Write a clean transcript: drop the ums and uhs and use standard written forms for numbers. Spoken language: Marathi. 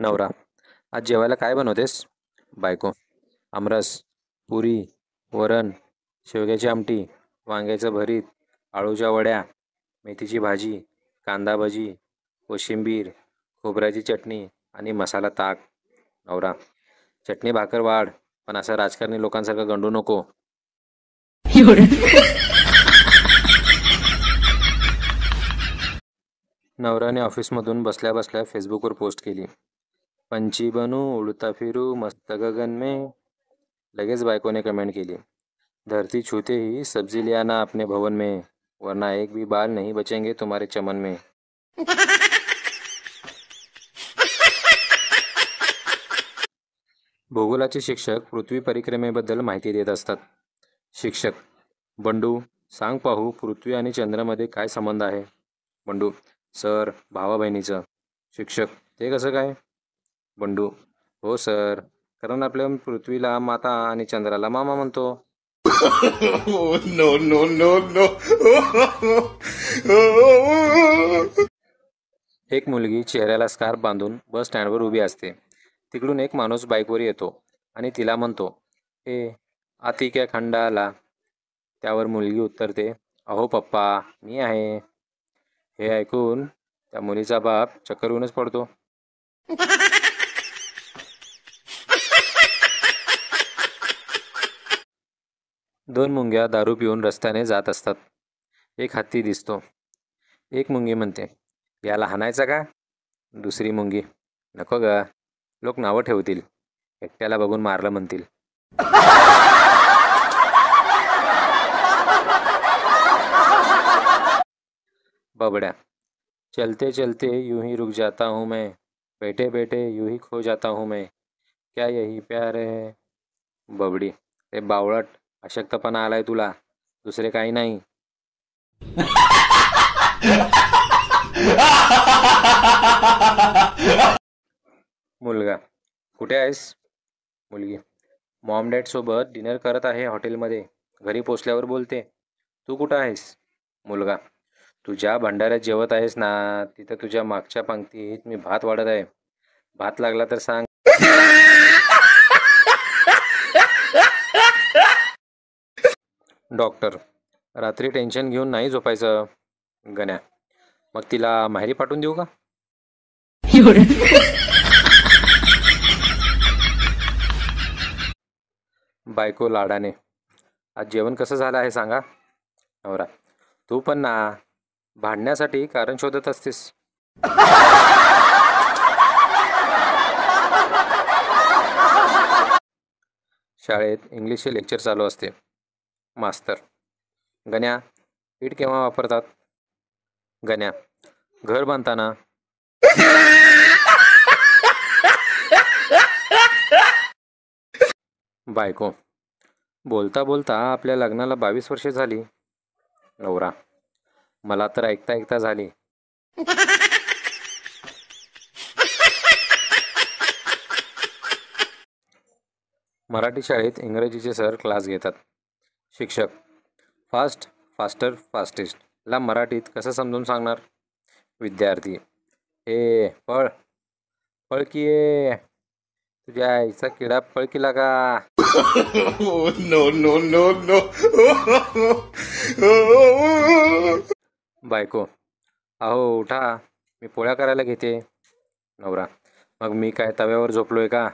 नवरा. आज जेवायला काय बनवतेस? बायको. आमरस, पुरी, वरण, शेवग्याची आमटी, वांग्याचं भरीत, आळूच्या वड्या, मेथीची भाजी, कांदा भजी, कोशिंबीर, खोबऱ्याची चटणी आणि मसाला ताक. नवरा. चटणी भाकर वाढ, पण असं राजकारणी लोकांसारखं गंडू नको. नवऱ्याने ऑफिसमधून बसल्या बसल्या फेसबुकवर पोस्ट केली. पंछी बनू उडता फिरू मस्त गगन में. लगेच बायकोने कमेंट केली. धरती छूते ही सब्जी ले आना अपने भवन में, वरना एक भी बाल नहीं बचेंगे तुम्हारे चमन में. भूगोलाचे शिक्षक पृथ्वी परिक्रमेबद्दल माहिती देत असतात. शिक्षक. बंडू, सांग पाहू पृथ्वी आणि चंद्रामध्ये काय संबंध आहे? बंडू. सर, भावा बहिणीचं. शिक्षक. ते कसं काय? बंडू. हो सर, कारण आपल्या पृथ्वीला माता आणि चंद्राला मामा म्हणतो. No, no, no, no. एक मुलगी चेहऱ्याला स्कार्फ बांधून बस स्टँडवर उभी असते. तिकडून एक माणूस बाईकवर येतो आणि तिला म्हणतो, ए आती क्या खंडा आला? त्यावर मुलगी उत्तरते, अहो पप्पा, मी आहे. हे ऐकून त्या मुलीचा बाप चक्कर येऊनच पडतो. दोन मुंग्या दारू पिऊन रस्त्याने जात असतात. एक हत्ती दिसतो. एक मुंगी म्हणते, याला हाणायचा का? दुसरी मुंगी, नको ग, लोक नावं ठेवतील, एकट्याला बघून मारलं म्हणतील. बबड्या. चलते चलते यूं ही रुक जाता हूँ मैं, बैठे बैठे यूं ही खो जाता हूँ मैं, क्या यही प्यार है? बबडी. रे बावळट, अशक्तपणा आलाय तुला, दुसरे काही नाही. मुलगा. कुठे आहेस? मुलगी. मॉम डॅड सोबत डिनर करत आहे हॉटेलमध्ये, घरी पोचल्यावर बोलते. तू कुठं आहेस? मुलगा. तू ज्या भंडाऱ्यात जेवत आहेस ना, तिथं तुझ्या मागच्या पंक्तीत मी भात वाढत आहे. भात लागला तर सांग. डॉक्टर. रात्री टेन्शन घेऊन नाही झोपायचं. गण्या. मग तिला माहेरी पाठवून देऊ का? बायको लाडाने. आज जेवण कसं झालं आहे सांगा? नवरा. तू पण ना, भांडण्यासाठी कारण शोधत असतेस. शाळेत इंग्लिशचे लेक्चर चालू असते. मास्तर. गण्या, पीठ केव्हा वापरतात? गण्या. घर बांधताना. बायको. बोलता बोलता आपल्या लग्नाला 22 वर्षे झाली. नवरा. मला तर ऐकता ऐकता झाली. मराठी शाळेत इंग्रजीचे सर क्लास घेतात. शिक्षक. फास्ट फास्टर फास्टेस्ट ला मराठीत कसं समजून सांगणार? विद्यार्थी. ए पळ पळ की, ये तुझ्या आईचा किडा पळ केला का? No, no, no, no. बायको. अहो उठा, मी पोळ्या करायला घेते. नवरा. मग मी काय तव्यावर झोपलोय का?